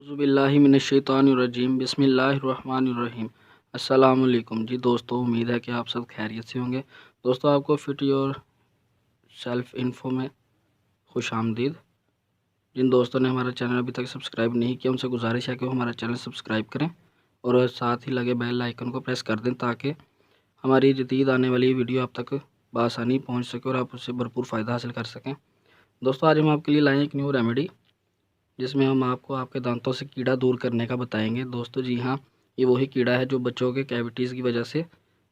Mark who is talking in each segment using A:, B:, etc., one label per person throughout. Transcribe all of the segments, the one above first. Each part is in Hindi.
A: औज़ुबिल्लाहिमिनश्शैतानिर्रजीम बिस्मिल्लाहिर्रहमानिर्रहीम। अस्सलाम वालेकुम जी दोस्तों, उम्मीद है कि आप सब खैरियत से होंगे। दोस्तों, आपको फिट योर सेल्फ इन्फो में खुश आमदीद। जिन दोस्तों ने हमारा चैनल अभी तक सब्सक्राइब नहीं किया, उनसे गुजारिश है कि वो हमारा चैनल सब्सक्राइब करें और साथ ही लगे बेल आइकन को प्रेस कर दें ताकि हमारी जदीद आने वाली वीडियो आप तक बआसानी पहुँच सके और आप उससे भरपूर फ़ायदा हासिल कर सकें। दोस्तों, आज हम आपके लिए लाए हैं एक न्यू रेमेडी, जिसमें हम आपको आपके दांतों से कीड़ा दूर करने का बताएंगे। दोस्तों जी हाँ, ये वही कीड़ा है जो बच्चों के कैविटीज़ की वजह से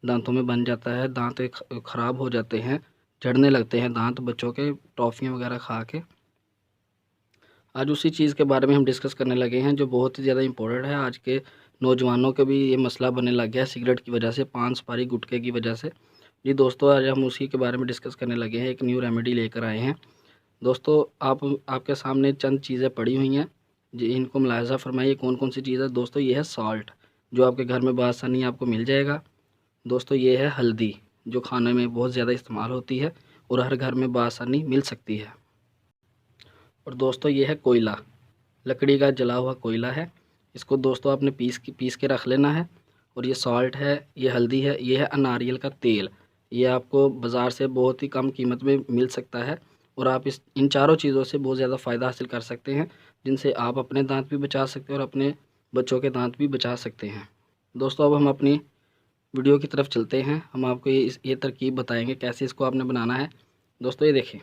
A: दांतों में बन जाता है। दांत ख़राब हो जाते हैं, झड़ने लगते हैं दांत बच्चों के टॉफ़ियाँ वगैरह खा के। आज उसी चीज़ के बारे में हम डिस्कस करने लगे हैं जो बहुत ही ज़्यादा इम्पोर्टेंट है। आज के नौजवानों के भी ये मसला बनने लग गया है, सिगरेट की वजह से, पान सुपारी गुटखे की वजह से। जी दोस्तों, आज हम उसी के बारे में डिस्कस करने लगे हैं, एक न्यू रेमेडी लेकर आए हैं। दोस्तों, आपके सामने चंद चीज़ें पड़ी हुई हैं जी, इनको मुलाहिज़ा फरमाइए कौन कौन सी चीज़ है। दोस्तों, ये है सॉल्ट, जो आपके घर में बआसानी आपको मिल जाएगा। दोस्तों, ये है हल्दी, जो खाने में बहुत ज़्यादा इस्तेमाल होती है और हर घर में बआसानी मिल सकती है। और दोस्तों, ये है कोयला, लकड़ी का जला हुआ कोयला है। इसको दोस्तों आपने पीस के रख लेना है। और ये सॉल्ट है, ये हल्दी है, ये है नारियल का तेल। ये आपको बाज़ार से बहुत ही कम कीमत में मिल सकता है और आप इन चारों चीज़ों से बहुत ज़्यादा फ़ायदा हासिल कर सकते हैं, जिनसे आप अपने दांत भी बचा सकते हैं और अपने बच्चों के दांत भी बचा सकते हैं। दोस्तों, अब हम अपनी वीडियो की तरफ चलते हैं। हम आपको ये तरकीब बताएंगे कैसे इसको आपने बनाना है। दोस्तों, ये देखिए,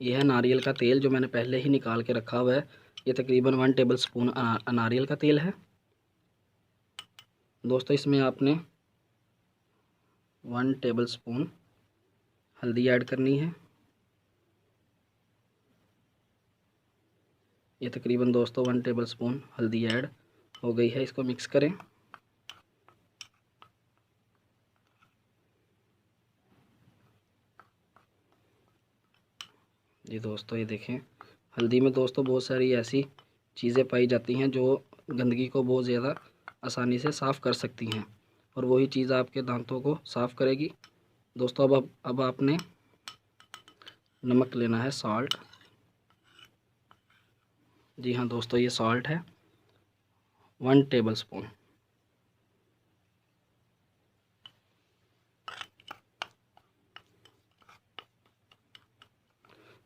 A: ये है नारियल का तेल जो मैंने पहले ही निकाल के रखा हुआ है। ये तकरीबन 1 टेबल स्पून नारियल का तेल है। दोस्तों, इसमें आपने 1 टेबल स्पून हल्दी ऐड करनी है। ये तकरीबन दोस्तों 1 टेबल स्पून हल्दी ऐड हो गई है। इसको मिक्स करें। जी दोस्तों, ये देखें, हल्दी में दोस्तों बहुत सारी ऐसी चीज़ें पाई जाती हैं जो गंदगी को बहुत ज़्यादा आसानी से साफ़ कर सकती हैं और वही चीज़ आपके दांतों को साफ़ करेगी। दोस्तों, अब आपने नमक लेना है, सॉल्ट। जी हाँ दोस्तों, ये सॉल्ट है 1 टेबल स्पून।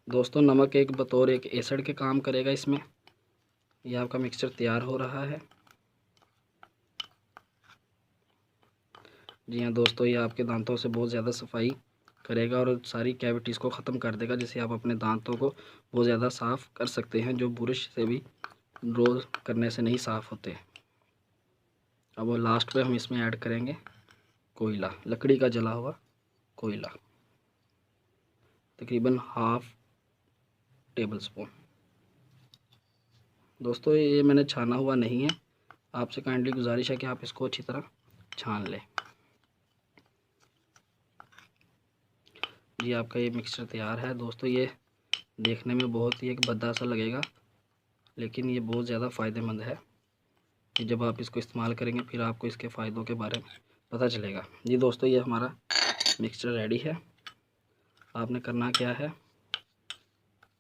A: दोस्तों, नमक एक बतौर एक एसिड के काम करेगा इसमें। यह आपका मिक्सचर तैयार हो रहा है। जी हाँ दोस्तों, ये आपके दांतों से बहुत ज़्यादा सफाई करेगा और सारी कैविटीज़ को ख़त्म कर देगा, जिससे आप अपने दांतों को बहुत ज़्यादा साफ़ कर सकते हैं, जो ब्रश से भी रोज़ करने से नहीं साफ़ होते। अब वो लास्ट पे हम इसमें ऐड करेंगे कोयला, लकड़ी का जला हुआ कोयला, तकरीबन ½ टेबल स्पून। दोस्तों, ये मैंने छाना हुआ नहीं है, आपसे काइंडली गुजारिश है कि आप इसको अच्छी तरह छान लें। जी, आपका ये मिक्सचर तैयार है। दोस्तों, ये देखने में बहुत ही एक भद्दा सा लगेगा, लेकिन ये बहुत ज़्यादा फ़ायदेमंद है कि जब आप इसको इस्तेमाल करेंगे फिर आपको इसके फ़ायदों के बारे में पता चलेगा। जी दोस्तों, ये हमारा मिक्सचर रेडी है। आपने करना क्या है,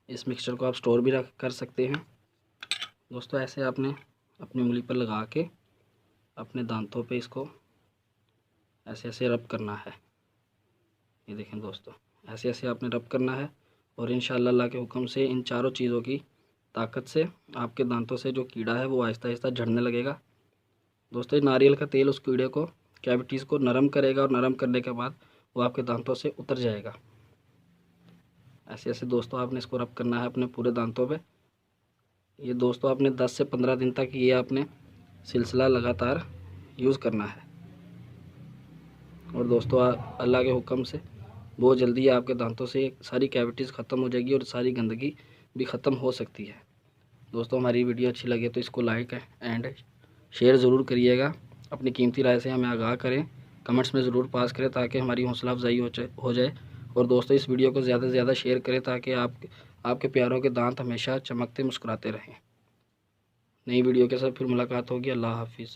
A: इस मिक्सचर को आप स्टोर भी कर सकते हैं। दोस्तों, ऐसे आपने अपनी उंगली पर लगा के अपने दांतों पे इसको ऐसे ऐसे रब करना है। ये देखें दोस्तों, ऐसे ऐसे आपने रब करना है और इंशाअल्लाह अल्लाह के हुक्म से इन चारों चीज़ों की ताकत से आपके दांतों से जो कीड़ा है वो आहिस्ता आहिस्ता झड़ने लगेगा। दोस्तों, नारियल का तेल उस कीड़े को, कैविटीज़ को नरम करेगा और नरम करने के बाद वो आपके दांतों से उतर जाएगा। ऐसे ऐसे दोस्तों आपने इसको रब करना है अपने पूरे दांतों पे। ये दोस्तों आपने 10 से 15 दिन तक ये आपने सिलसिला लगातार यूज़ करना है। और दोस्तों, अल्लाह के हुक्म से बहुत जल्दी आपके दांतों से सारी कैविटीज़ ख़त्म हो जाएगी और सारी गंदगी भी ख़त्म हो सकती है। दोस्तों, हमारी वीडियो अच्छी लगे तो इसको लाइक एंड शेयर ज़रूर करिएगा। अपनी कीमती राय से हमें आगाह करें, कमेंट्स में ज़रूर पास करें ताकि हमारी हौसला अफजाई हो जाए। और दोस्तों, इस वीडियो को ज़्यादा से ज़्यादा शेयर करें ताकि आपके प्यारों के दांत हमेशा चमकते मुस्कुराते रहें। नई वीडियो के साथ फिर मुलाकात होगी। अल्लाह हाफिज़।